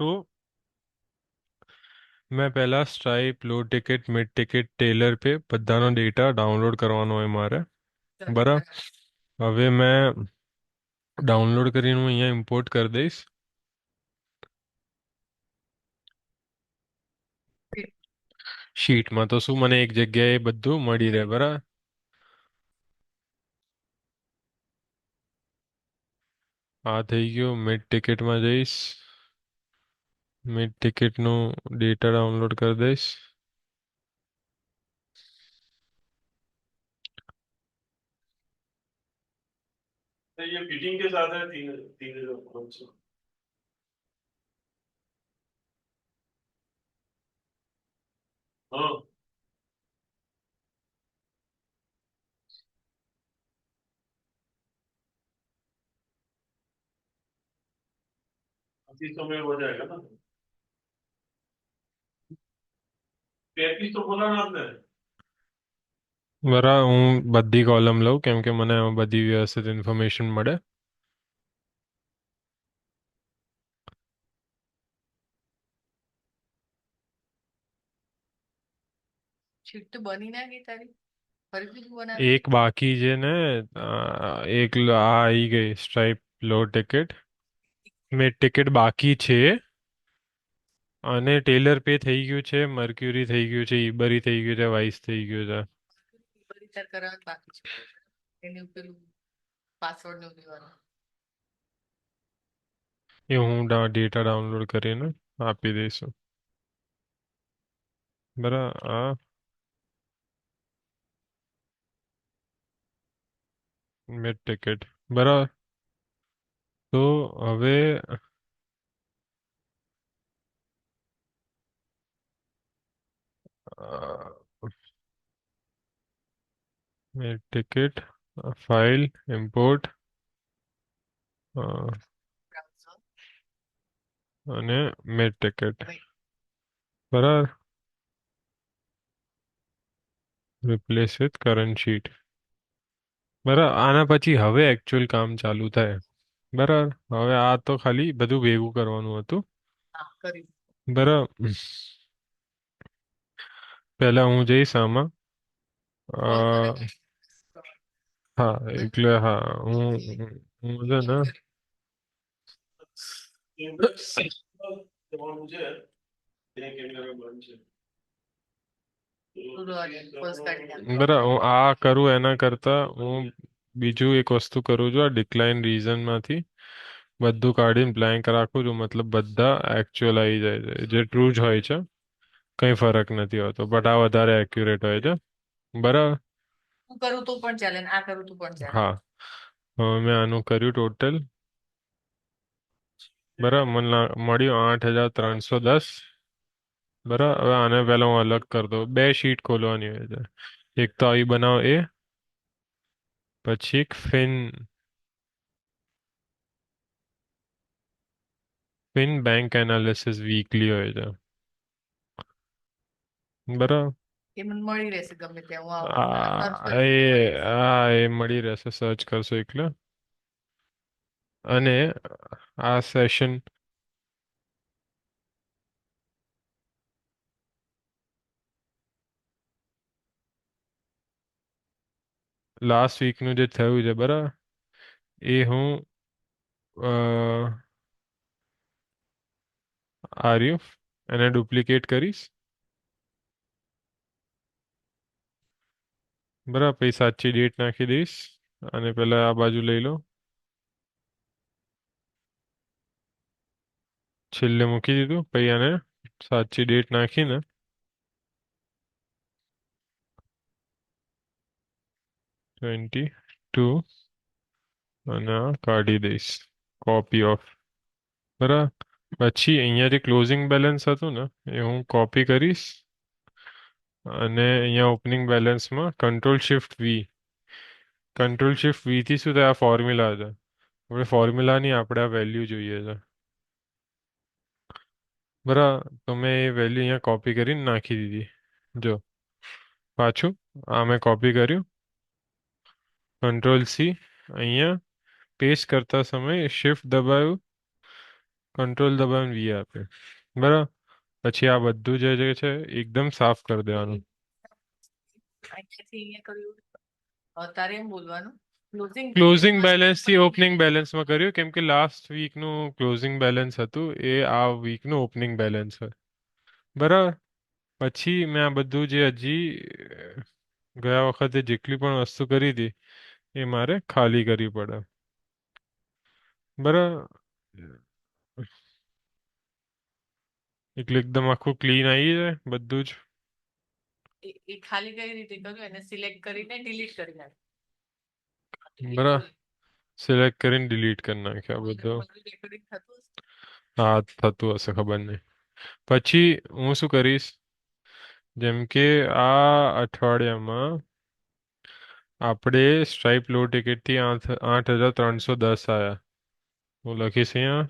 તો મેં પહેલા સ્ટ્રાઇપ લો ટિકિટ મિડ ટિકિટ ટેલર પે બધાનો ડેટા ડાઉનલોડ કરવાનો હોય મારે. બરાબર. હવે મેં ડાઉનલોડ કરીને હું અહીંયા ઇમ્પોર્ટ કરી દઈશ. શીટમાં તો શું મને એક જગ્યાએ બધું મળી રહે. બરાબર. આ થઈ ગયું. મિડ ટિકિટમાં જઈશ. મિડ ટિકિટનું ડેટા ડાઉનલોડ કરી દઈશ. ये फिटिंग के साथ है तीन तीन हजार पाँच सौ। हाँ 2500 में हो जाएगा ना। 33 तो बोला ना आपने। બરાબર. હું બધી કોલમ લઉં કેમ કે મને આમાં બધી વ્યવસ્થિત ઇન્ફોર્મેશન મળે. શીટ તો બની ના ગઈ તારી, ફરીથી તું બનાવી. એક બાકી છે ને. આ આવી ગઈ સ્ટ્રાઇપ લો ટિકિટ. મિડ ટિકિટ બાકી છે. અને ટેલર પે થઈ ગયું છે, મર્ક્યુરી થઈ ગયું છે, ઈબરી થઈ ગયું છે, વાઇસ થઈ ગયું છે. બધી તાર કરાવવાનું બાકી છે, એનું પેલું પાસવર્ડ નું દેવાનું. એ હું ડેટા ડાઉનલોડ કરીને આપી દઈશું. બરાબર. Mid ticket. બરાબર. તો હવે mid ticket file import Browser. અને મિડ ટિકિટ. બરાબર. Replace with current sheet. બરાબર. આના પછી હવે એકચ્યુઅલ કામ ચાલુ થાય. બરાબર. હવે આ તો ખાલી બધું ભેગું કરવાનું હતું. હા, કરી. બરાબર. પહેલા હું જઈશ આમાં. Pause અને અ, હા એટલે હા હું છે ને pause કાઢી નાખ. બરાબર. હું આ કરું એના કરતા હું બીજું એક વસ્તુ કરું છું. આ ડિક્લાઇન રીઝનમાંથી બધું કાઢીને બ્લેન્ક રાખું છું. મતલબ બધા એકચ્યુઅલ આવી જાય છે. જે ટ્રુ જ હોય છે. કંઈ ફરક નથી હોતો. બટ આ વધારે એક્યુરેટ હોય છે. બરાબર. હું કરું તો પણ ચાલે ને આ કરું તો પણ ચાલે. હા. હવે મેં આનું કર્યું ટોટલ. બરાબર. મને મળ્યું 8310. બરાબર. હવે આને પહેલા હું અલગ કરી દઉં. બે શીટ ખોલવાની હોય છે. એક તો આવી બનાવો એ. પછી એક ફિન બેંક એનાલિસિસ વીકલી હોય છે. બરાબર. એ મને મળી રહેશે ગમે ત્યાં હું આવું સર્ચ આ કરીશ તો મળી એ રહેશે. આ એ મળી રહેશે. સર્ચ કરશો એટલે. અને આ સેશન લાસ્ટ વીકનું જે થયું છે. બરાબર. એ હું આર્યુ એને ડુપ્લિકેટ કરીશ. બરાબર. પછી સાચી ડેટ નાખી દઈશ. અને પેલા આ બાજુ લઈ લો. છેલ્લે મૂકી દીધું. પછી આને સાચી ડેટ નાખીને 22 અને આ કાઢી દઈશ. Copy of. બરાબર. પછી અહીંયા જે ક્લોઝિંગ બેલેન્સ હતું ને એ હું કોપી કરીશ. અને અહીંયા ઓપનિંગ બેલેન્સમાં કંટ્રોલ શિફ્ટ વી થી શું થાય? આ ફોર્મ્યુલા છે. આપણે ફોર્મ્યુલાની આપણે આ વેલ્યુ જોઈએ છે. બરાબર. તો મેં એ વેલ્યુ અહીંયા કોપી કરીને નાખી દીધી. જો પાછું આ મેં કોપી કર્યું. Control C. અહીંયા પેસ્ટ કરતા સમયે શિફ્ટ દબાયું. કંટ્રોલ દબાવીને વી આપે. બરાબર. પછી આ બધું જે છે એકદમ સાફ કરી દેવાનું. અહીંયાથી અહીંયા કર્યું. તારે એમ બોલવાનું ક્લોઝિંગ ક્લોઝિંગ બેલેન્સ થી ઓપનિંગ બેલેન્સમાં કર્યું કેમ કે લાસ્ટ વીકનું ક્લોઝિંગ બેલેન્સ હતું એ આ વીકનું ઓપનિંગ બેલેન્સ હોય. બરાબર. પછી મેં આ બધું જે હજી ગયા વખતે જેટલી પણ વસ્તુ કરી હતી એ મારે ખાલી કરવી પડે. બરાબર. એટલે એકદમ આખું ક્લીન આવી જાય બધું જ. એ ખાલી કઈ રીતે કર્યું એને સિલેક્ટ કરીને ડિલીટ કરી નાખ. બરાબર. સિલેક્ટ કરીને ડિલીટ કરી નાખ્યા બધું. રેકોર્ડિંગ થતું હશે. હા થતું હશે ખબર નહીં. પછી હું શું કરીશ જેમ કે આ અઠવાડિયામાં આપણે સ્ટ્રાઇપ લો ટિકિટ થી 8,310 આયા. હું લખીશ અહીંયા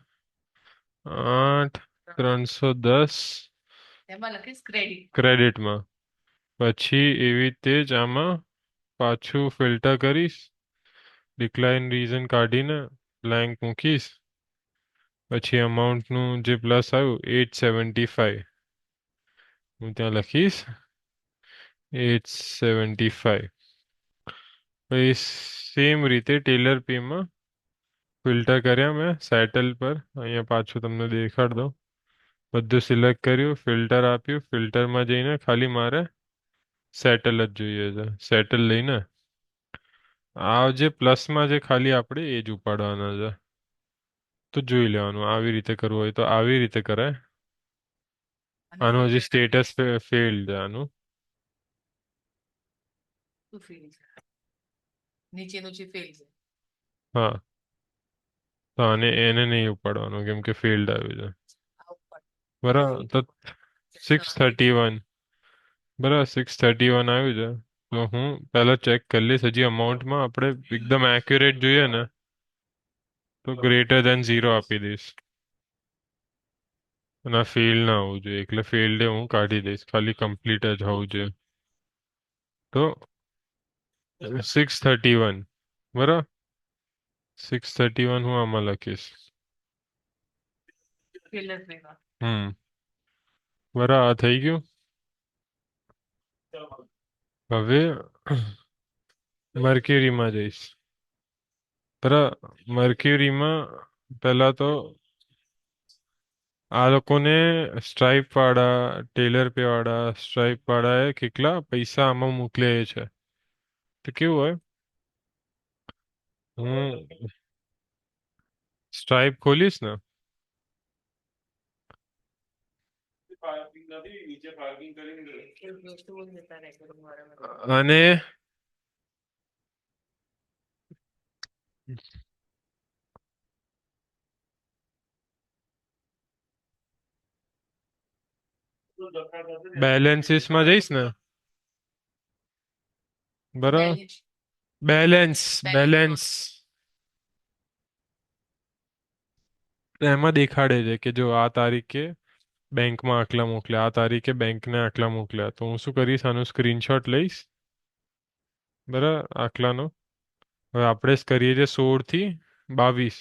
8,310 એમાં લખીશ ક્રેડિટ. ક્રેડિટમાં. પછી એવી રીતે જ આમાં પાછું ફિલ્ટર કરીશ. ડિક્લાઇન રીઝન કાઢીને બ્લેન્ક મૂકીશ. પછી અમાઉન્ટનું જે પ્લસ આવ્યું 875 હું ત્યાં લખીશ 875. પછી સેમ રીતે ટેલર પેમાં ફિલ્ટર કર્યા મેં સેટલ પર. અહીંયા પાછું તમને દેખાડ દઉં. બધું સિલેક્ટ કર્યું ફિલ્ટર આપ્યું ફિલ્ટરમાં જઈને ખાલી મારે સેટલ જ જોઈએ છે. સેટલ લઈને આ જે પ્લસમાં જે ખાલી આપણે એ જ ઉપાડવાના છે. તો જોઈ લેવાનું આવી રીતે કરવું હોય તો આવી રીતે કરાય. અને આનું હજી સ્ટેટસ ફેલ્ડ છે આનું. શું ફેલ છે નીચેનું જે ફેલ છે. હા તો આને એને નહીં ઉપાડવાનું કેમ કે ફેલ્ડ આવ્યું છે. આ ઉપર બરાબર તો 631. બરાબર 631 આવ્યું છે. તો હું પહેલા ચેક કરી લઈશ હજી અમાઉન્ટમાં આપણે એકદમ એક્યુરેટ જોઈએ ને તો ગ્રેટર દેન 0 આપી દઈશ. અને આ ફેલ ના હોવું જોઈએ એટલે ફેલ્ડ હું કાઢી દઈશ ખાલી કમ્પ્લીટ જ હોવું જોઈએ. તો 631 બરાબર 631 હું આમાં લખીશ. ફેલ જ રહેવા. બરાબર આ થઈ ગયું. હવે મર્ક્યુરીમાં જઈશ. બરાબર મર્ક્યુરીમાં પહેલા તો આ લોકોને સ્ટ્રાઇપ વાળા ટેલર પે વાળા સ્ટ્રાઇપ વાળાએ કેટલા પૈસા આમાં મોકલ્યા છે. તો કેવું હોય હું સ્ટ્રાઇપ ખોલીશ ને શું જતા રેકોર્ડિંગ વાળા. અને બેલેન્સીસમાં જઈશ ને બરાબર બેલેન્સ બેલેન્સ એમાં દેખાડે છે કે જો આ તારીખે બેંકમાં આટલા મોકલ્યા આ તારીખે બેંકને આટલા મોકલ્યા. તો હું શું કરીશ આનું સ્ક્રીનશોટ લઈશ. બરાબર આટલાનો. હવે આપણે જ કરીએ છીએ 16 થી 22.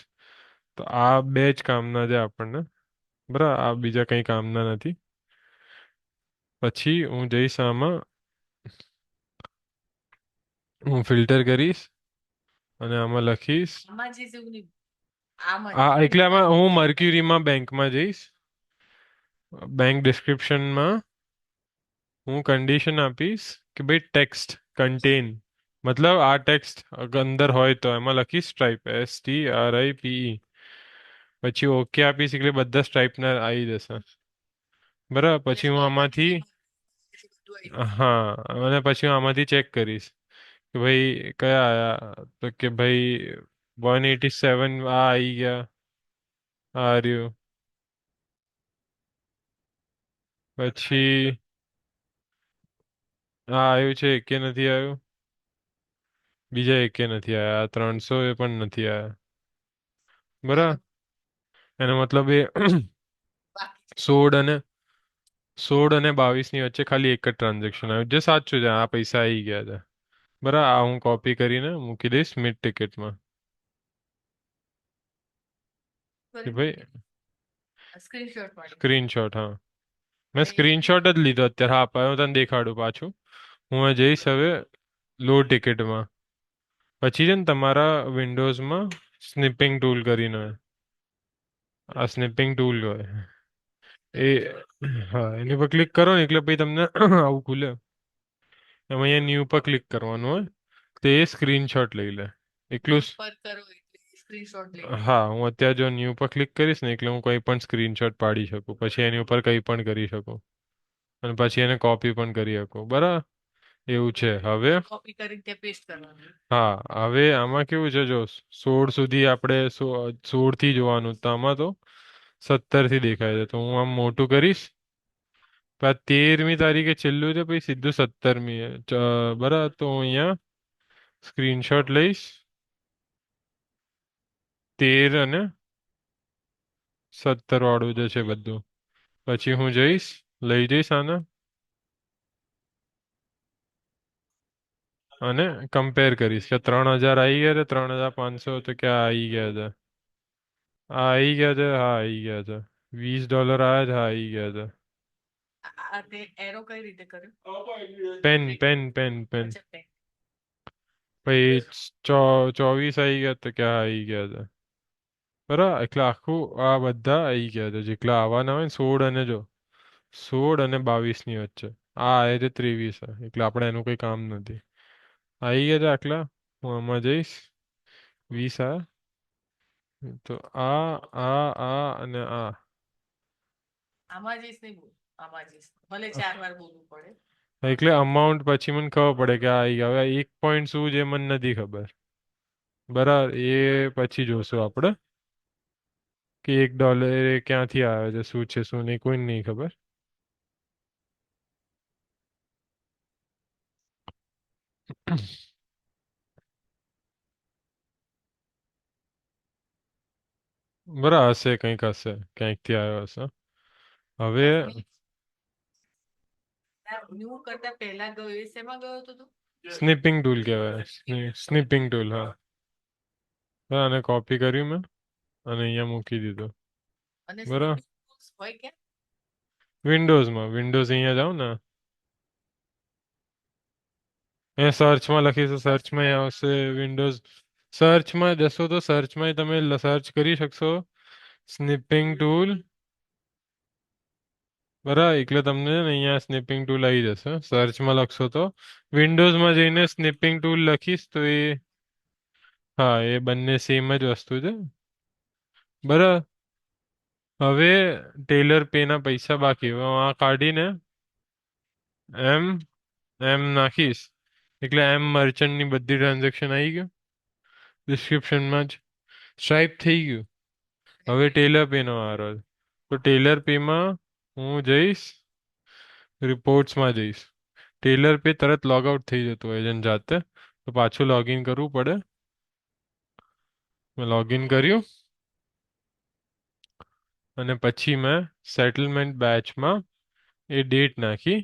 તો આ બે જ કામના છે આપણને. બરાબર આ બીજા કંઈ કામના નથી. પછી હું જઈશ આમાં હું ફિલ્ટર કરીશ અને આમાં લખીશ આમાં જે જેવું નહીં. આમાં આ એટલે આમાં હું મર્ક્યુરીમાં બેંકમાં જઈશ. બેંક ડિસ્ક્રિપ્શનમાં હું કન્ડિશન આપીશ કે ભાઈ ટેક્સ્ટ કન્ટેન મતલબ આ ટેક્સ્ટ અંદર હોય તો એમાં લખીશ સ્ટ્રાઇપ STRIPE. પછી ઓકે આપીશ એટલે બધા સ્ટ્રાઇપના આવી જશે. બરાબર પછી હું આમાંથી હા અને પછી હું આમાંથી ચેક કરીશ કે ભાઈ કયા આયા તો કે ભાઈ 187 આ આવી ગયા આ રહ્યું. પછી આ આવ્યું છે એકે નથી આવ્યું. બીજા એકે નથી આવ્યા 300 એ પણ નથી આવ્યા. બરાબર એનો મતલબ એ 16 અને 22 ની વચ્ચે ખાલી એક જ ટ્રાન્ઝેક્શન આવ્યું જે સાચું છે આ પૈસા આવી ગયા છે. બરાબર આ હું કોપી કરીને મૂકી દઈશ મિડ ટિકિટમાં કે ભાઈ સ્ક્રીનશોટ પાડી. સ્ક્રીનશોટ, હા. મેં અને સ્ક્રીનશોટ જ લીધો અત્યારે. હા, પણ હું તને દેખાડું પાછું. હું હવે જઈશ હવે લો ટિકિટમાં. પછી છે ને તમારા વિન્ડોઝમાં સ્નિપિંગ ટૂલ કરીને હોય. આ સ્નિપિંગ ટૂલ હોય એ. હા, એની પર ક્લિક કરો ને એટલે પછી તમને આવું ખુલે. એમાં અહીંયા ન્યૂ પર ક્લિક કરવાનું હોય. તે સ્ક્રીનશોટ લઈ લે એકલું પર કરો એટલે સ્ક્રીનશોટ લઈ લે. હા, હું અત્યારે જો ન્યૂ પર ક્લિક કરીશ ને એટલે હું કોઈ પણ સ્ક્રીનશોટ પાડી શકું, પછી એની ઉપર કંઈ પણ કરી શકું, અને પછી એને કોપી પણ કરી શકું. બરાબર, એવું છે. હવે કોપી કરીને ત્યાં પેસ્ટ કરવાનું. હા, હવે આમાં કેવું છે જો 16 સુધી આપણે 16 થી જોવાનું, તો આમાં તો 17 થી દેખાય છે. તો હું આમ મોટું કરીશ. પછી આ 13મી તારીખે છેલ્લું છે, પછી સીધું 17મી બરાબર. તો હું અહીંયા સ્ક્રીનશોટ લઈશ 13 અને 17 વાળું જે છે બધું. પછી હું જઈશ, લઈ જઈશ આને અને કમ્પેર કરીશ કે 3000 આવી ગયા છે, 3500 તો ક્યાં આવી ગયા છે. આ આવી ગયા છે, હા આવી ગયા છે. $20 આવ્યા છે, હા આવી ગયા છે. આ તે એરો કઈ રીતે કર્યો? Pen pen pen pen. અચ્છા પેન. પછી 24 આવી ગયા તો ક્યાં આવી ગયા છે. બરાબર, એટલે આખું આ બધા આવી ગયા છે જેટલા આવવાના હોય ને. 16 અને જો 16 અને 22 ની વચ્ચે આ આવે છે 23. એટલે આપણે એનું કોઈ કામ નથી. આવી ગયા છે આટલા. હું આમાં જઈશ. 20 આ. તો આ અને આ. આમાં જઈશ નહીં બોલ. આમાં જઈશ ભલે 4 વાર બોલવું પડે. એટલે અમાઉન્ટ પછી મને ખબર પડે કે આ આવી ગયા. હવે એક પોઈન્ટ શું છે મને નથી ખબર. બરાબર, એ પછી જોશું આપણે કે $1 એ ક્યાંથી આવે છે, શું છે શું નહીં, કોઈને નહીં ખબર. બરાબર, હશે કંઈક, હશે ક્યાંકથી આવ્યો હશે. હવે ન્યુ કરતા પહેલા ગયો એ શેમાં ગયો હતો તું? સ્નિપિંગ ટૂલ કહેવાય. સ્નિપિંગ ટૂલ, હા. હા, આને કોપી કર્યું મેં અને અહીંયા મૂકી દીધું. અને બરાબર, સ્નીપિંગ ટૂલ્સ હોય ક્યાં? વિન્ડોઝ અહીંયા જાઓ ને. અહીંયા સર્ચમાં લખીશું, સર્ચમાં આવશે વિન્ડોઝ. સર્ચમાં જશો તો સર્ચમાં તમે સર્ચ કરી શકશો સ્નિપિંગ ટૂલ. બરાબર, એટલે તમને છે ને અહીંયા સ્નિપિંગ ટૂલ આવી જશે. સર્ચમાં લખશો તો વિન્ડોઝમાં જઈને સ્નિપિંગ ટૂલ લખીશ તો એ, હા, એ બંને સેમ જ વસ્તુ છે. બરાબર, હવે ટેલર પે ના પૈસા બાકી. હવે હું આ કાઢીને એમ એમ નાખીશ એટલે એમ મર્ચન્ટની બધી ટ્રાન્ઝેક્શન આવી ગયું. ડિસ્ક્રિપ્શનમાં જ સ્ટ્રાઇપ થઈ ગયું. હવે ટેલર પે નો વારો છે. તો ટેલર પેમાં હું જઈશ, રિપોર્ટ્સમાં જઈશ. ટેલર પે તરત લોગ આઉટ થઈ જતું હોય છે ને જાતે. તો પાછું લોગિન કરવું પડે. મેં લોગિન કર્યું અને પછી મેં સેટલમેન્ટ બેચમાં એ ડેટ નાખી.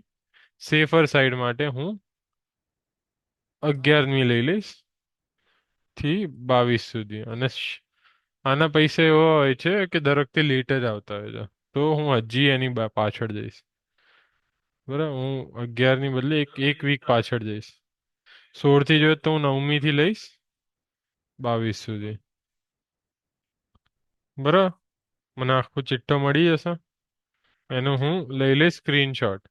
સેફર સાઈડ માટે હું 11મી લઈ લઈશ થી 22 સુધી. અને આના પૈસા એવા હોય છે કે દર વખતે લેટ જ આવતા હોય છે. તો હું હજી એની પાછળ જઈશ. બરાબર, હું 11 ની બદલે એક વીક પાછળ જઈશ. 16 થી જોઈએ તો હું 9મી થી લઈશ 22 સુધી. બરાબર, મને આખો ચિઠ્ઠો મળી જશે. એનું હું લઈ લઈશ સ્ક્રીનશોટ.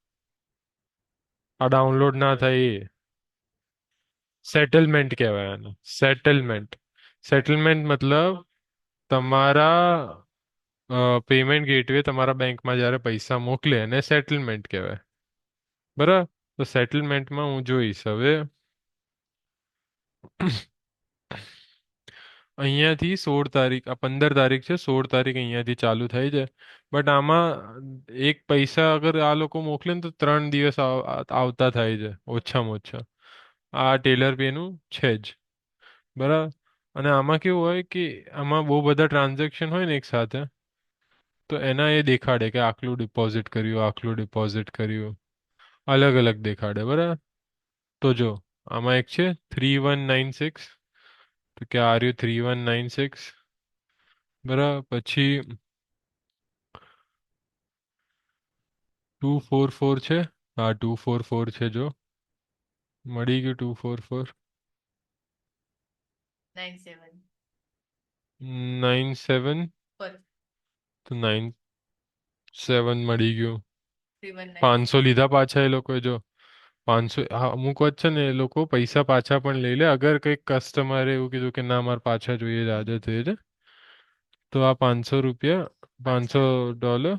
આ ડાઉનલોડ ના થાય એ સેટલમેન્ટ કહેવાય આને. સેટલમેન્ટ. સેટલમેન્ટ મતલબ તમારા પેમેન્ટ ગેટવે તમારા બેંકમાં જ્યારે પૈસા મોકલે એને સેટલમેન્ટ કહેવાય. બરાબર, તો સેટલમેન્ટમાં હું જોઈશ હવે. અહીંયાથી 16 તારીખ, આ 15 તારીખ છે, 16 તારીખ અહીંયાથી ચાલુ થાય છે. બટ આમાં એક પૈસા અગર આ લોકો મોકલે ને તો 3 દિવસ આવતા થાય છે ઓછામાં ઓછા. આ ટેલર પેનું છે જ. બરાબર, અને આમાં કેવું હોય કે આમાં બહુ બધા ટ્રાન્ઝેક્શન હોય ને એક સાથે, તો એના એ દેખાડે કે આટલું ડિપોઝિટ કર્યું, આટલું ડિપોઝિટ કર્યું, અલગ અલગ દેખાડે. બરાબર, તો જો આમાં એક છે 3196. તો કે આ રહ્યું 3196. બરાબર, પછી 244 છે. હા 244 છે જો. મળી ગયું 244. 97. 97. પર તો 97 મળી ગયું. 500 3196. લીધા પાછા એ લોકો જો. 500 હા, અમુક વાત છે ને એ લોકો પૈસા પાછા પણ લઈ લે અગર કંઈક કસ્ટમરે એવું કીધું કે ના મારે પાછા જોઈએ છે આજે જોઈએ છે તો આ 500 રૂપિયા, પાંચસો પાછા ડોલર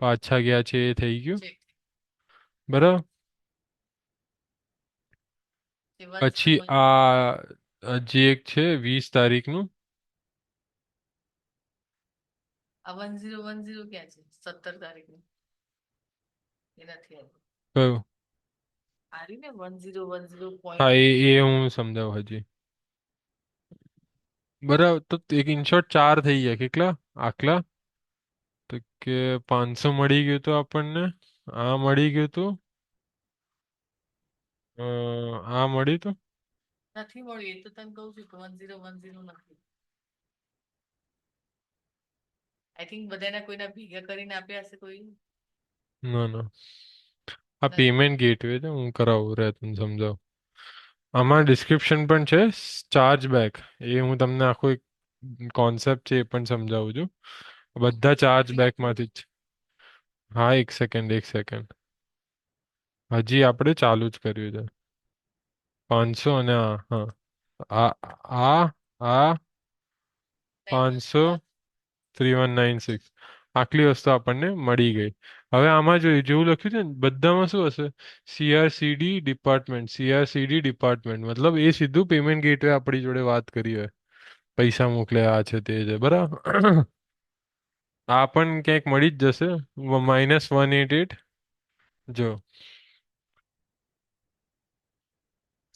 પાછા ગયા છે એ થઈ ગયું. ચેક. બરાબર. જે 1010. પછી જે એક છે 20 તારીખનું. આ 1010 ક્યાં છે? 17 તારીખનું એ નથી આવ્યું. કયું? આવ્યું ને 1010 હા પોઈન્ટ એ હું સમજાવું હજી. બરાબર તો એક ઇનશોર્ટ 4 થઈ ગયા કેટલા આટલા. તો કે 500 મળી ગયું તો આપણને. આ મળી ગયું તું. આ મળી તું. નથી મળ્યું એ તો તને કહું છું કે 1010 નથી. આઈ થિંક બધાના કોઈના ભેગા કરીને આપ્યા હશે કોઈ. ના ના. આ નથી પેમેન્ટ ગેટવે છે હું કરાવું રે તને સમજાવું. આમાં ડિસ્ક્રિપ્શન પણ છે. ચાર્જ બેક એ હું તમને આખો એક કોન્સેપ્ટ છે એ પણ સમજાવું છું. બધા ચાર્જ કેટલી. બેકમાંથી જ. હા એક સેકન્ડ એક સેકન્ડ. હજી આપણે ચાલુ જ કર્યું છે. 500 અને હા આ આ આ ત્રણ વસ્તુ 500. આ 3196. આટલી વસ્તુ આપણને મળી ગઈ. હવે આમાં જો જેવું લખ્યું છે ને બધામાં શું હશે? સીઆરસીડી ડિપાર્ટમેન્ટ, સીઆરસીડી ડિપાર્ટમેન્ટ મતલબ એ સીધું પેમેન્ટ ગેટવે આપણી જોડે વાત કરી હોય. પૈસા મોકલે આ છે તે છે બરાબર. આ પણ ક્યાંક મળી જ જશે. -188. જો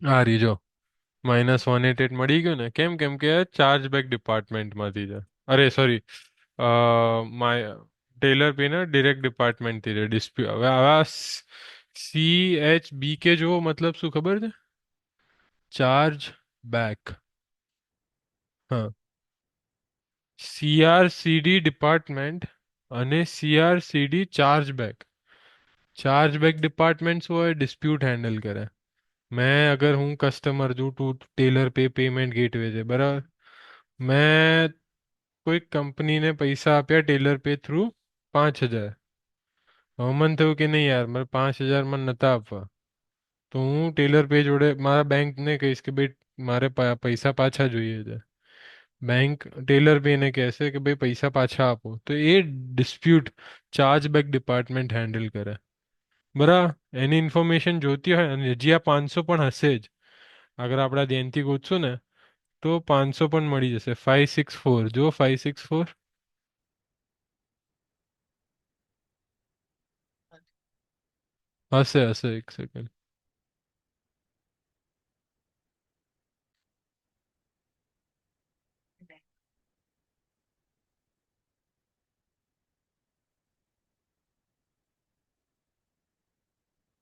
આ રહી જો. -188 મળી ગયું ને કેમ કેમ કે ચાર્જબેક ડિપાર્ટમેન્ટમાંથી છે. અરે સોરી. માય ટેલર પેના ડિરેક્ટ ડિપાર્ટમેન્ટથી છે ડિસ્પ્યુ હવે આવા CHBK જોવો મતલબ શું ખબર છે? Charge back. હા. CRCD ડિપાર્ટમેન્ટ અને CRCD ચાર્જબેક. ચાર્જબેક ડિપાર્ટમેન્ટ શું હોય? ડિસ્પ્યુટ હેન્ડલ કરે. મેં અગર હું કસ્ટમર છું તું ટેલર પે પેમેન્ટ ગેટવે છે બરાબર. મેં કોઈ કંપનીને પૈસા આપ્યા ટેલર પે થ્રુ 5000. હવે મને થયું કે નહીં યાર મારે 5000 મને નતા આપવા. તો હું ટેલર પે જોડે મારા બેંકને કહીશ કે ભાઈ મારે પૈસા પાછા જોઈએ છે. બેંક ટેલર પેને કહેશે કે ભાઈ પૈસા પાછા આપો તો એ ડિસ્પ્યુટ ચાર્જબેક ડિપાર્ટમેન્ટ હેન્ડલ કરે. બરાબર એની ઇન્ફોર્મેશન જોતી હોય અને હજી આ 500 પણ હશે જ. અગર આપણે આ ધ્યાનથી ગોતશું ને તો 500 પણ મળી જશે. 564 જો 564. હશે હશે એક સેકન્ડ. નથી.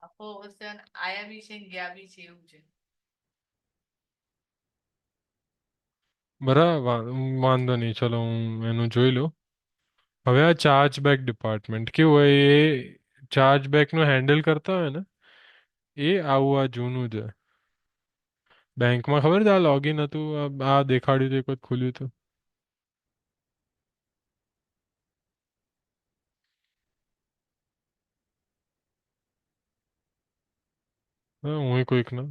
આખો ઓપ્શન આયા બી છે ને ગયા બી છે એવું છે. બરાબર વાંધો નહીં ચલો હું એનું જોઈ લઉં. હવે આ ચાર્જબેક ડિપાર્ટમેન્ટ કેવું હોય એ ચાર્જબેકનું હેન્ડલ કરતા હોય ને એ આવું આ જૂનું છે. બેંકમાં ખબર છે આ લોગિન હતું આ દેખાડ્યું હતું એક વખત ખુલ્યું હતું. હા, હું કોઈકના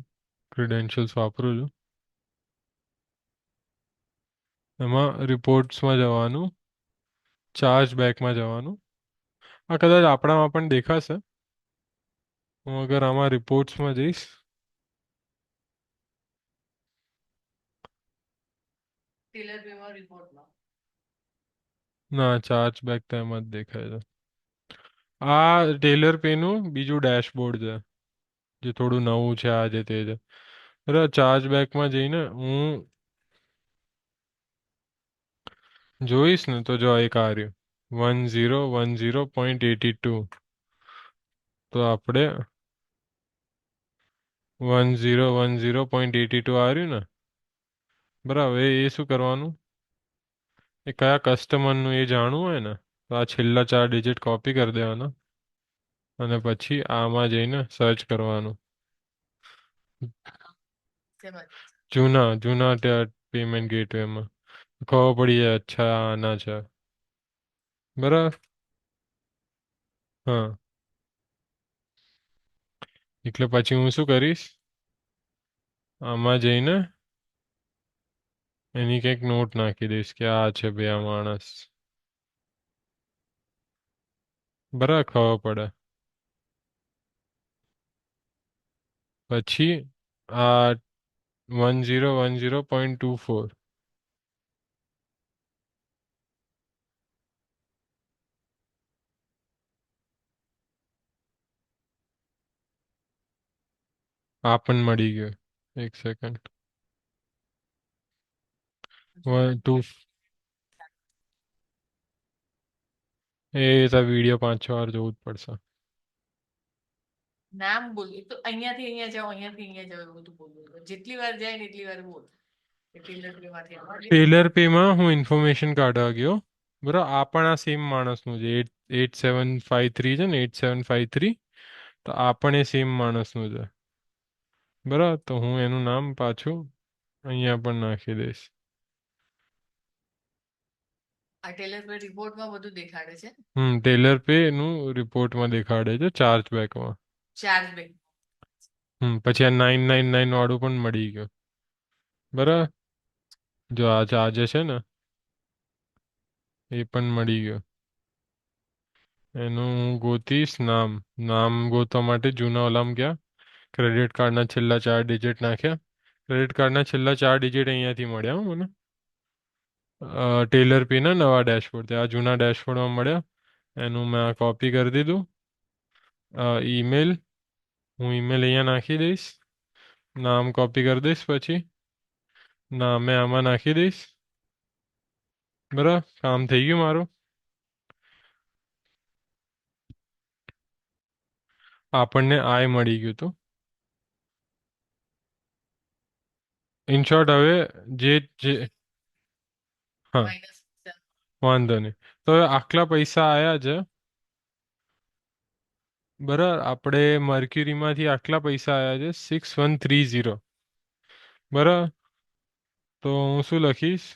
ક્રિડેન્શિયલ્સ વાપરું છું. એમાં રિપોર્ટ્સમાં જવાનું. ચાર્જબેકમાં જવાનું. આ કદાચ આપણામાં પણ દેખાશે. હું અગર આમાં રિપોર્ટ્સમાં જઈશ. ટેલર પેમાં રિપોર્ટમાં. ના ચાર્જબેક તો એમાં જ દેખાય છે. આ ટેલર પેનું બીજું ડેશબોર્ડ છે. જે થોડું નવું છે આ જે તે છે. બરાબર ચાર્જબેકમાં જઈને હું જોઈશ ને તો જો એક આ રહ્યું 1010.82. તો આપણે 1010.82 આ રહ્યું ને બરાબર એ શું કરવાનું? એ કયા કસ્ટમરનું એ જાણવું હોય ને તો આ છેલ્લા 4 ડિજિટ કોપી કરી દેવાના. અને પછી આમાં જઈને સર્ચ કરવાનું. શેમાં? જૂના જૂના ત્યાં પેમેન્ટ ગેટવેમાં ખબર પડી જાય અચ્છા આના છે. બરાબર. હા, એટલે પછી હું શું કરીશ, આમાં જઈને એની કંઈક નોટ નાખી દઈશ કે આ છે બે આ માણસ. બરાબર, ખબર પડે. પછી આ 1010.24 આ પણ મળી ગયો. એક સેકન્ડ. વન ટુ એ તો વિડીયો 5-6 વાર જોવું જ પડશે. નામ બોલ, એ તો અહીંયાથી અહીંયા જાઓ, અહીંયાથી અહીંયા જાઓ એવું બધું બોલવું. જેટલી વાર જાય ને એટલી વાર બોલ. એ ટેલર માંથી આવવા દે. ટેલર પેમાં હું ઇન્ફોર્મેશન કાઢવા ગયો. બરાબર, આ પણ આ સેમ માણસનું છે. 8753 છે ને, 8753. તો આ પણ એ સેમ માણસનું છે. બરાબર, તો હું એનું નામ પાછું અહીંયા પણ નાખી દઈશ. આ ટેલર પર રિપોર્ટમાં બધું દેખાડે છે. ટેલર પે નું રિપોર્ટમાં દેખાડે છે ચાર્જબેકમાં. Charge back. પછી આ 999 વાળું પણ મળી ગયું. બરાબર, જો આ ચાર્જ છે ને એ પણ મળી ગયો. એનું હું ગોતીશ નામ. નામ ગોતવા માટે જૂના ઓલામ ગયા, ક્રેડિટ કાર્ડના છેલ્લા 4 ડિજિટ નાખ્યા. ક્રેડિટ કાર્ડના છેલ્લા 4 ડિજિટ અહીંયાથી મળ્યા હો મને. ટેલર પીના નવા ડેશબોર્ડ આ જૂના ડેશબોર્ડમાં મળ્યા. એનું મેં કોપી કરી દીધું. ઈમેલ, હું ઈમેલ અહીંયા નાખી દઈશ. નામ કોપી કરી દઈશ. પછી નામે આમાં નાખી દઈશ. બરાબર, કામ થઈ ગયું મારું. આપણને આય મળી ગયું હતું. ઇન શોર્ટ હવે જે જે હા, માઇનસ. વાંધો નહીં. તો હવે આટલા પૈસા આયા છે. બરાબર, આપણે મર્ક્યુરીમાંથી આટલા પૈસા આયા છે 6130. બરાબર, તો હું શું લખીશ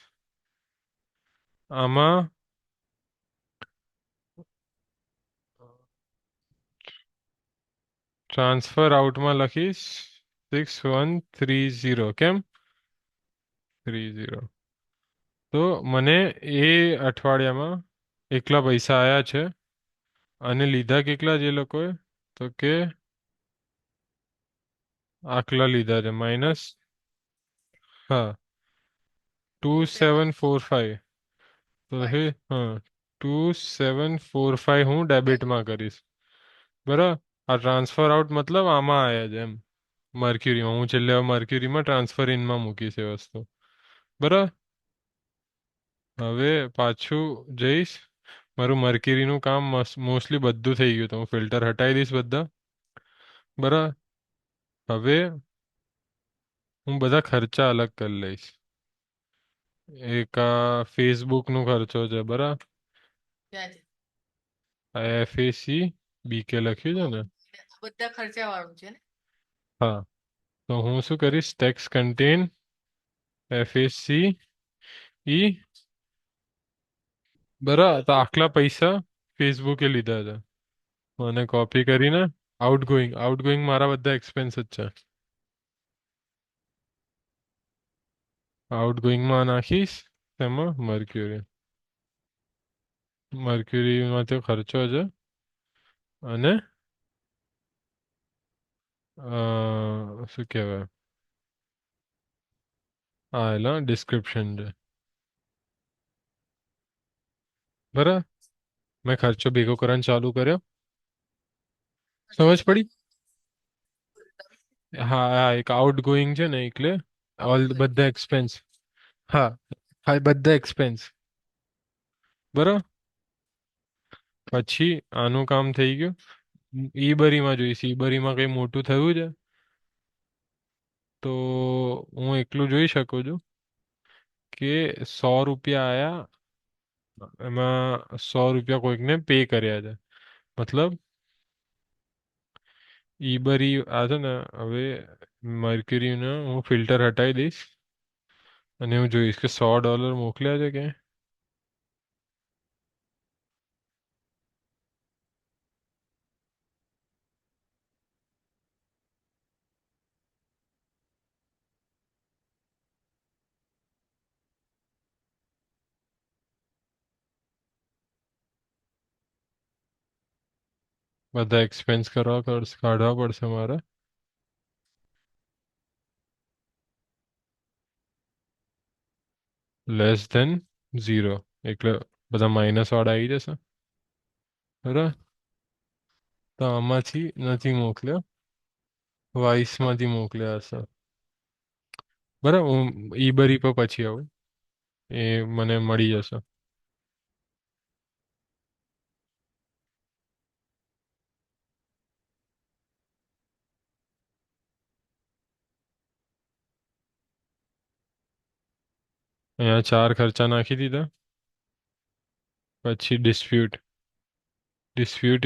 આમાં, ટ્રાન્સફર આઉટમાં લખીશ 6130. કેમ 30? તો મને એ અઠવાડિયામાં એકલા પૈસા આયા છે. અને લીધા કેટલા જે લોકોએ, તો કે આટલા લીધા છે માઇનસ. હા, 2745. તો હે, હા, 2745 હું ડેબિટમાં કરીશ. બરાબર, આ ટ્રાન્સફર આઉટ મતલબ આમાં આયા છે એમ. મર્ક્યુરીમાં હું છેલ્લે મર્ક્યુરીમાં ટ્રાન્સફર ઇનમાં મૂકીશ એ વસ્તુ. બરાબર, હવે પાછું જઈશ. મારું મર્ક્યુરીનું કામ મોસ્ટલી બધું થઈ ગયું, તો હું ફિલ્ટર હટાવી દઈશ બધા. બરાબર, હવે હું બધા ખર્ચા અલગ કરી લઈશ. એક આ ફેસબુકનો ખર્ચો છે. બરાબર, ક્યાં છે? FAC BK લખ્યું છે ને. બધા ખર્ચા વાળું છે ને. હા, તો હું શું કરીશ, ટેક્સ કન્ટેન FAC ઈ. બરાબર, તો આટલા પૈસા ફેસબુકે લીધા છે. મને કોપી કરીને આઉટગોઈંગ મારા બધા એક્સપેન્સ જ છે. આઉટગોઈંગમાં નાખીશ તેમાં મર્ક્યુરીમાં તો ખર્ચો છે. અને શું કહેવાય, હા એલા ડિસ્ક્રિપ્શન છે. બરાબર, મેં ખર્ચો ભેગો કરવાનું ચાલુ કર્યો. સમજ પડી? હા હા, એક આઉટગોઈંગ છે ને એટલે બધા એક્સપેન્સ. હા હા, બધા એક્સપેન્સ. બરાબર, પછી આનું કામ થઈ ગયું. ઈબરીમાં જોઈશ, ઈબરીમાં કઈ મોટું થયું છે તો હું એકલું જોઈ શકું છું કે 100 રૂપિયા આયા. એમાં 100 રૂપિયા કોઈકને પે કર્યા છે. મતલબ ઈબરી આ છે ને હવે મર્ક્યુરીને હું ફિલ્ટર હટાવી દઈશ અને હું જોઈશ કે $100 મોકલ્યા છે કે બધા એક્સપેન્સ કાઢવા પડશે મારે. <<0 એટલે બધા માઇનસ વાળા આવી જશે. બરાબર. તો આમાંથી નથી મોકલ્યો, વાઇસમાંથી મોકલ્યા હશે. બરાબર, હું ઈબરી પર પછી આવું, એ મને મળી જશે. અહીંયા 4 ખર્ચા નાખી દીધા. પછી ડિસ્પ્યુટ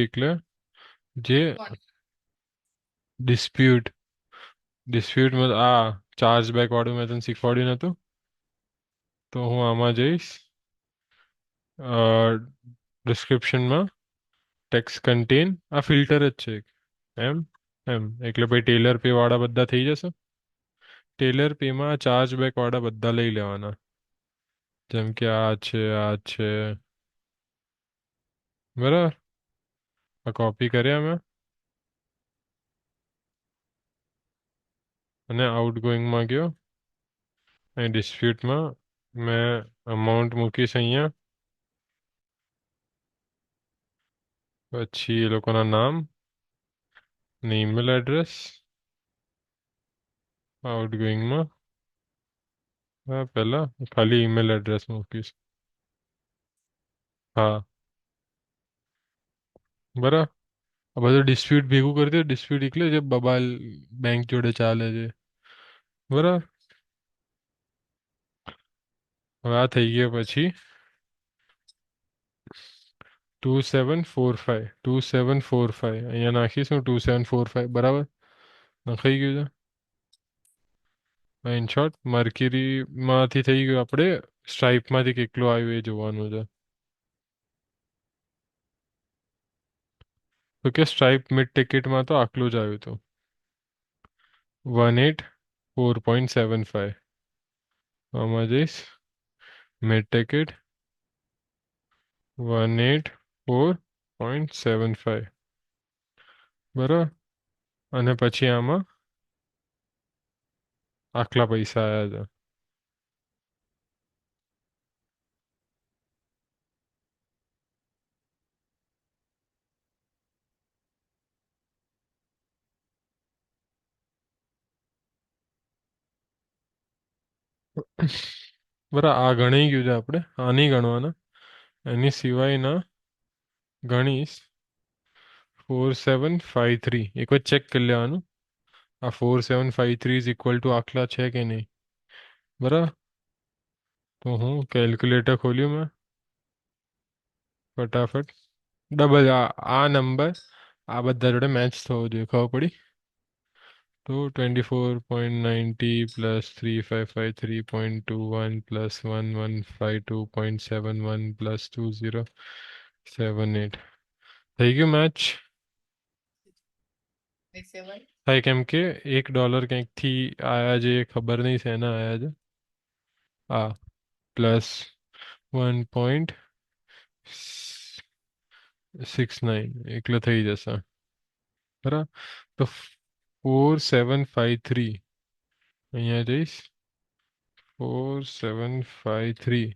એટલે જે કોણ? ડિસ્પ્યુટ ડિસ્પ્યુટમાં આ ચાર્જ બેક વાળું મેં તને શીખવાડ્યું નતું. તો હું આમાં જઈશ, ડિસ્ક્રિપ્શનમાં ટેક્સ કન્ટેન, આ ફિલ્ટર જ છે એક. એમ એમ એટલે પછી ટેલર પે વાળા બધા થઈ જશે. ટેલર પેમાં ચાર્જ બેક વાળા બધા લઈ લેવાના, જેમ કે આ છે બરાબર. આ કોપી કર્યા મેં અને આઉટગોઈંગમાં ગયો અહીં ડિસ્પ્યુટમાં મેં અમાઉન્ટ મૂકીશ અહીંયા. પછી એ લોકોના નામ ને ઈમેલ એડ્રેસ આઉટગોઈંગમાં. હા, પહેલા ખાલી ઈમેલ એડ્રેસ મૂકીશ. હા, બરાબર. આ બધું ડિસ્પ્યુટ ભેગું કરી દો. ડિસ્પ્યુટ એટલે જે બબાલ બેંક જોડે ચાલે છે. બરાબર. હવે આ થઈ ગયા પછી 2745 અહીંયા નાખીશું 2745 બરાબર. નખાઈ ગયું છે. ઇન શોર્ટ મર્ક્યુરીમાંથી થઈ ગયું, આપણે સ્ટ્રાઇપમાંથી કેટલું આવ્યું એ જોવાનું છે. તો કે સ્ટ્રાઇપ મિડ ટિકિટમાં તો આટલું જ આવ્યું હતું, 184.75. આમાં જઈશ મિડ ટિકિટ 184.75 બરાબર. અને પછી આમાં આટલા પૈસા આવ્યા છે. બરાબર, આ ગણી ગયું છે. આપણે આ નહીં ગણવાના, એની સિવાયના ગણીશ. 4753 એક વાર ચેક કરી લેવાનું, આ 4753 ઇઝ ઇક્વલ ટુ આટલા છે કે નહીં. બરાબર. તો હું કેલ્ક્યુલેટર ખોલ્યું મેં ફટાફટ. ડબલ આ નંબર આ બધા જોડે મેચ થવો જોઈએ, ખબર પડી. તો 24.90 પ્લસ 3553.21 પ્લસ 1152.71 પ્લસ 2078 થઈ ગયું મેચ. સેવન. થાય કેમ કે $1 ક્યાંકથી આયા છે એ ખબર નહીં શેના આયા છે. આ પ્લસ 1.69 એટલે થઈ જશે. બરાબર. તો 4753 અહીંયા જઈશ, 4753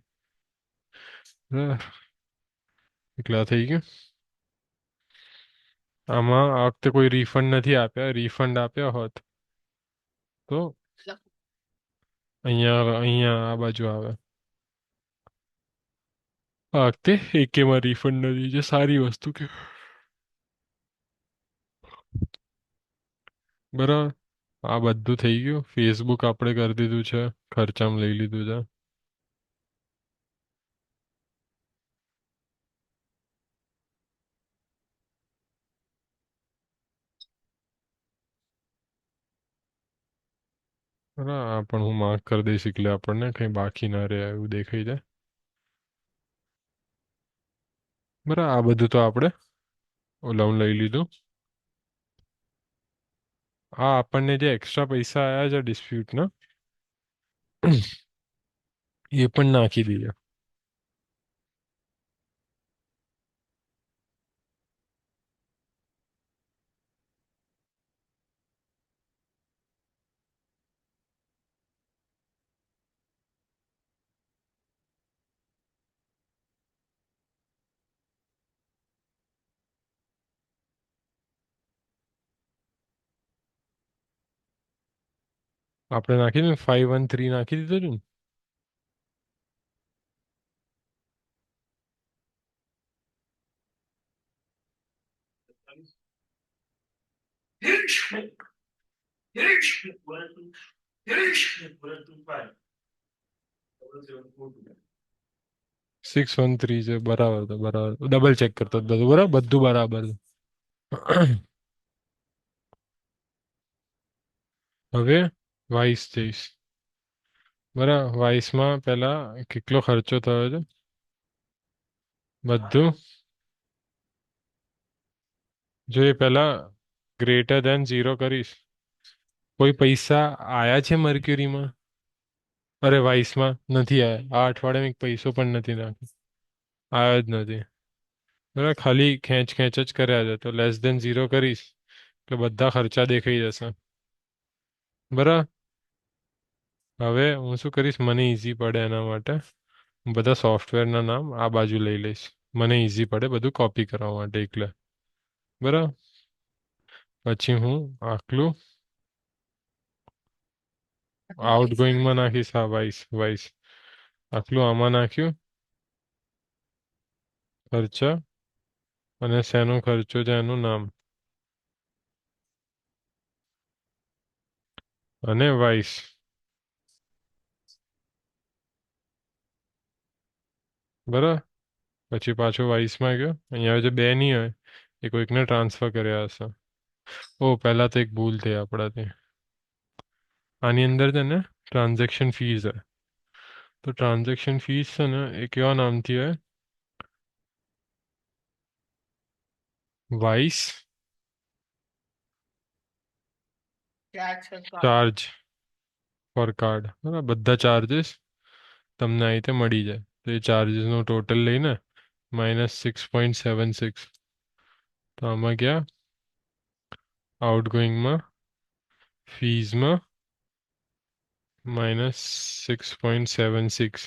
બરાબર. એટલા થઈ ગયું. આમાં આ વખતે કોઈ રિફંડ નથી આપ્યા. રિફંડ આપ્યા હોત તો અહીંયા અહીંયા આ બાજુ આવે. આ વખતે એકેમાં રિફંડ નથી, જે સારી વસ્તુ કે બરાબર. આ બધું થઈ ગયું. ફેસબુક આપણે કરી દીધું છે, ખર્ચામાં લઈ લીધું છે. બરાબર આ પણ હું માર્ક કરી દઈશ એટલે આપણને કઈ બાકી ના રહે એવું દેખાઈ જાય. બરાબર આ બધું તો આપણે ઓલાውን લઈ લીધું. આ આપણને જે એક્સ્ટ્રા પૈસા આયા છે ડિસ્પ્યુટના એ પણ નાખી દઈએ. આપણે નાખી દીધું 513 નાખી દીધું ને. 613 છે બરાબર તો બરાબર ડબલ ચેક કરતો હતો બધું બરાબર બધું બરાબર છે. હવે વાઇસ જઈશ. બરાબર વાઇસમાં પેલા કેટલો ખર્ચો થયો છે બધું જો એ પેલા ગ્રેટર ધેન 0 કરીશ. કોઈ પૈસા આયા છે મર્ક્યુરીમાં? અરે વાઇસમાં નથી આયા આ અઠવાડિયામાં એક પૈસો પણ નથી નાખ્યો. આવ્યો જ નથી. બરાબર ખાલી ખેંચ ખેંચ જ કર્યા છે તો લેસ ધેન 0 કરીશ એટલે બધા ખર્ચા દેખાઈ જશે. બરાબર હવે હું શું કરીશ મને ઈઝી પડે એના માટે હું બધા સોફ્ટવેરના નામ આ બાજુ લઈ લઈશ. મને ઈઝી પડે બધું કોપી કરવા માટે એટલે. બરાબર પછી હું આટલું આઉટગોઈંગમાં નાખીશ. હા વાઇસ વાઇસ આટલું આમાં નાખ્યું ખર્ચા અને શેનો ખર્ચો છે એનું નામ અને વાઇસ. બરાબર પછી પાછો વાઇસમાં ગયો અહીંયા જે બે નહીં હોય એ કોઈકને ટ્રાન્સફર કર્યા હશે. ઓ પહેલા તો એક ભૂલ થઈ આપણાથી આની અંદર છે ને ટ્રાન્ઝેક્શન ફીસ છે તો ટ્રાન્ઝેક્શન ફીસ છે ને એ કેવા નામથી હોય વાઇસ ચાર્જ પર કાર્ડ. બરાબર બધા ચાર્જીસ તમને આ રીતે મળી જાય તો એ ચાર્જીસનું ટોટલ લઈને -6.76 તો આમાં ગયા આઉટગોઈંગમાં ફીઝમાં -6.76.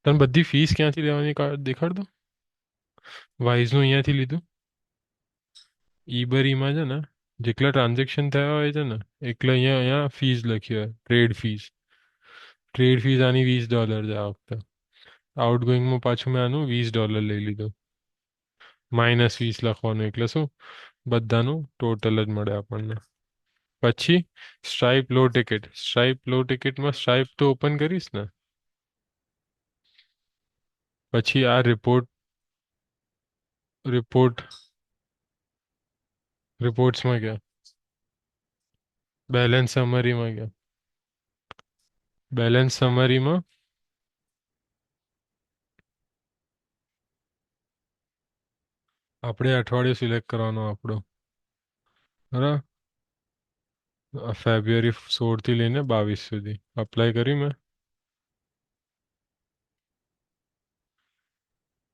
તને બધી ફીસ ક્યાંથી લેવાની દેખાડ દો. વાઇઝનું અહીંયાથી લીધું. ઈબરીમાં છે ને જેટલા ટ્રાન્ઝેક્શન થયા હોય છે ને એટલે અહીંયા ફીસ લખી હોય ટ્રેડ ફીસ. ટ્રેડ ફીસ આની $20 છે આ વખતે. આઉટગોઈંગમાં પાછું મેં આનું $20 લઈ લીધું. -20 લખવાનું એટલે શું બધાનું ટોટલ જ મળે આપણને. પછી સ્ટ્રાઇપ લો ટિકિટ. સ્ટ્રાઇપ લો ટિકિટમાં સ્ટ્રાઇપ તો ઓપન કરીશ ને પછી આ રિપોર્ટ રિપોર્ટ રિપોર્ટ્સમાં ગયા બેલેન્સ સમરીમાં ગયા બેલેન્સ સમરીમાં આપણે અઠવાડિયું સિલેક્ટ કરવાનો આપણો. બરાબર ફેબ્રુઆરી 16 થી લઈને 22 સુધી અપ્લાય કરી મેં.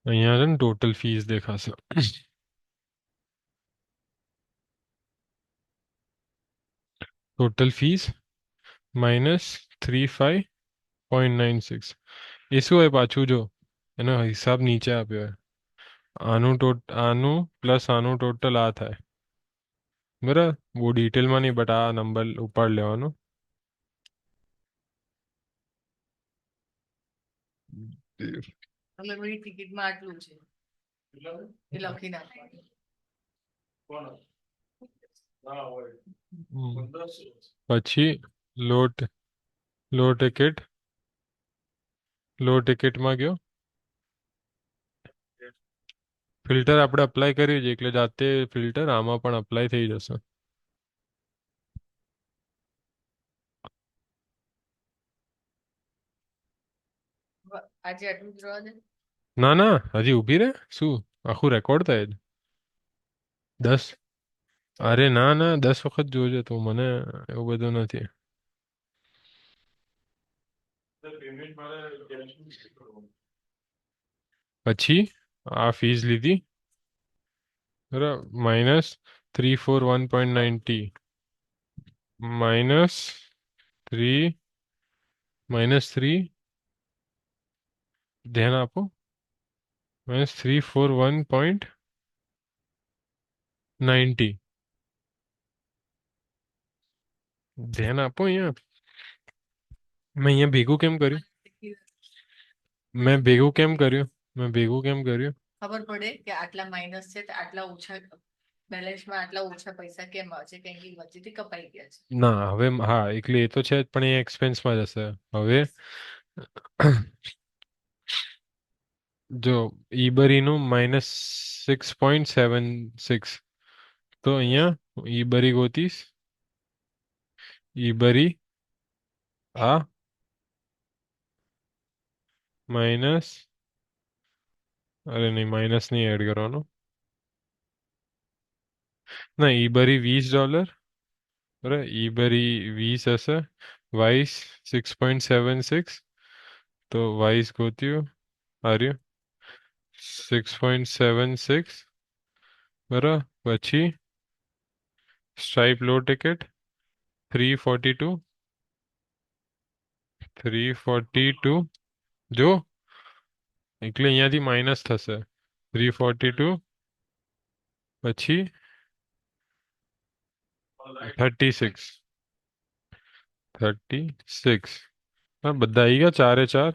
અહીંયા છે ને ટોટલ ફીસ દેખાશે. Total fees -35.96. એ શું હોય પાછું જો એનો હિસાબ નીચે આપ્યો હોય આનું પ્લસ આનું ટોટલ આ થાય. બરાબર બહુ ડિટેલમાં નહીં બટ આ નંબર ઉપાડ લેવાનો. એટલે બધી ટિકિટમાં આટલું છે એ લખી નાખવાનું. પછી લોટ લો ટિકિટ લો ટિકિટમાં ગયો ફિલ્ટર આપણે અપ્લાય કર્યું છે એટલે જાતે ફિલ્ટર આમાં પણ અપ્લાય થઈ જશે. આજે આટલું જ રહેવા દે. ના ના, હજી ઊભી રે. શું આખું રેકોર્ડ થાય જ? 10. અરે ના ના, 10 વખત જોજો તું, મને એવું બધું નથી. પછી આ ફીસ લીધી, બરાબર, -341.90, -3, -3, ધ્યાન આપો, -341.90, ધ્યાન આપો અહીંયા. મેં અહીંયા ભેગું કેમ કર્યું? મેં ભેગું કેમ કર્યું? મેં ભેગું કેમ કર્યું? ખબર પડે કે આટલા માઇનસ છે તો આટલા ઓછા બેલેન્સમાં આટલા ઓછા પૈસા કેમ આવે છે, કેમ કે વચ્ચેથી કપાઈ ગયા છે. ના હવે હા, એટલે એ તો છે જ, પણ એ એક્સપેન્સમાં જશે હવે. જો ઈબરીનું -6.76, તો અહીંયા ઈબરી ગોતીશ. ઈબરી આ માઇનસ, અરે નહીં, માઇનસ નહીં એડ કરવાનો. ના, ઈબરી $20, બરાબર, ઈબરી 20 હશે. વાઇસ 6.76, તો વાઇસ ગોત્યું, આર્યું 6.76, બરાબર. પછી સ્ટ્રાઇપ લો ટિકિટ 342, 342, જો એટલે અહીંયાથી માઇનસ થશે 342, પછી 36, 36. હા, બધા આવી ગયા ચારે ચાર,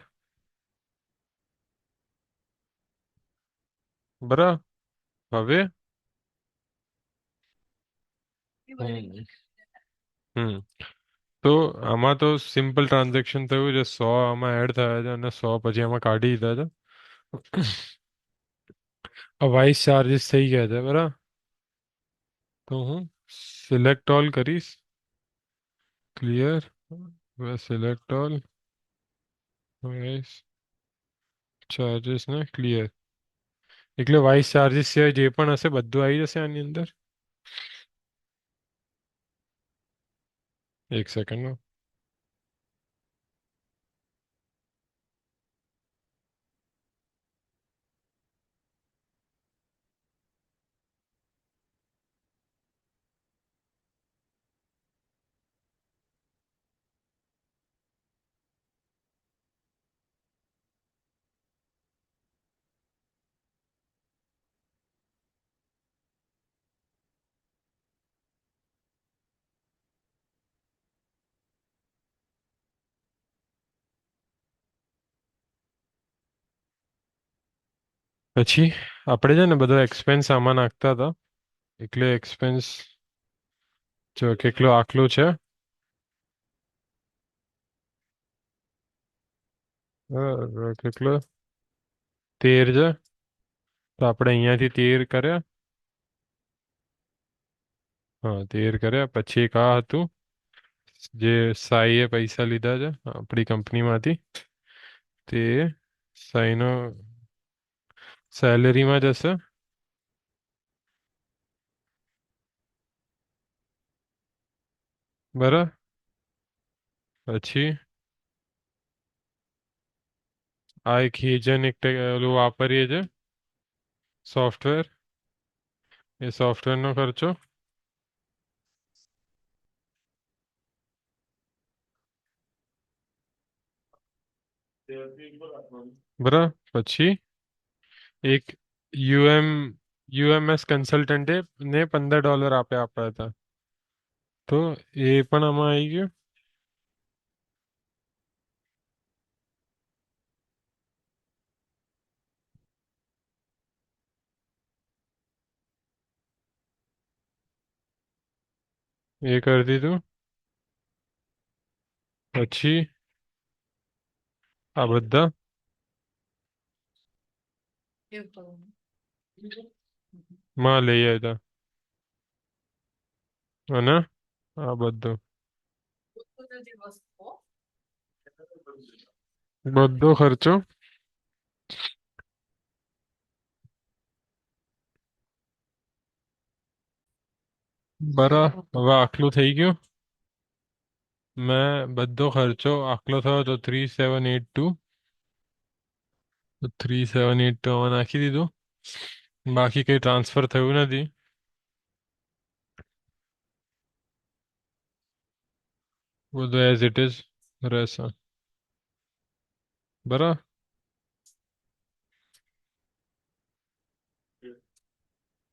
બરાબર. હવે હમ હમ તો આમાં તો સિમ્પલ ટ્રાન્ઝેક્શન થયું છે, 100 આમાં એડ થયા છે અને 100 પછી આમાં કાઢી દીધા છે. આ વાઇસ ચાર્જીસ થઈ ગયા છે, બરાબર. તો હું સિલેક્ટ ઓલ કરીશ, clear, select all, voice charges ને ક્લિયર, એટલે વાઇસ ચાર્જીસ સિવાય જે પણ હશે બધું આવી જશે આની અંદર. એક સેકન્ડ. પછી આપણે છે ને બધો એક્સપેન્સ આમાં નાખતા હતા, એટલે એક્સપેન્સ જો કેટલો આટલું છે, કેટલો 13 છે, તો આપણે અહીંયાથી 13 કર્યા. હા, 13 કર્યા. પછી એક આ હતું જે સાઈએ પૈસા લીધા છે આપણી કંપનીમાંથી, તે સાઈનો સેલેરીમાં જશે, બરાબર. પછી આ એક હિજન એક ઓલું વાપરીએ છે સોફ્ટવેર, એ સોફ્ટવેરનો ખર્ચો, બરાબર. પછી એક યુએમએસ કન્સલ્ટન્ટે ને $15 આપ્યા આપ્યા હતા, તો એ પણ આમાં આવી ગયું. એ કરી દીધું. પછી આ બધા કેવું કરવું? માં લઈ આવ્યા હતા, અને આ બધું બધી વસ્તુઓ બધો ખર્ચો બરા હવે આટલું થઈ ગયું. મેં બધો ખર્ચો આટલો થયો તો 3782. તો 3782 આમાં નાખી દીધું. બાકી કઈ ટ્રાન્સફર થયું નથી. બધું એઝ ઇટ ઇઝ રહેશે. બરાબર.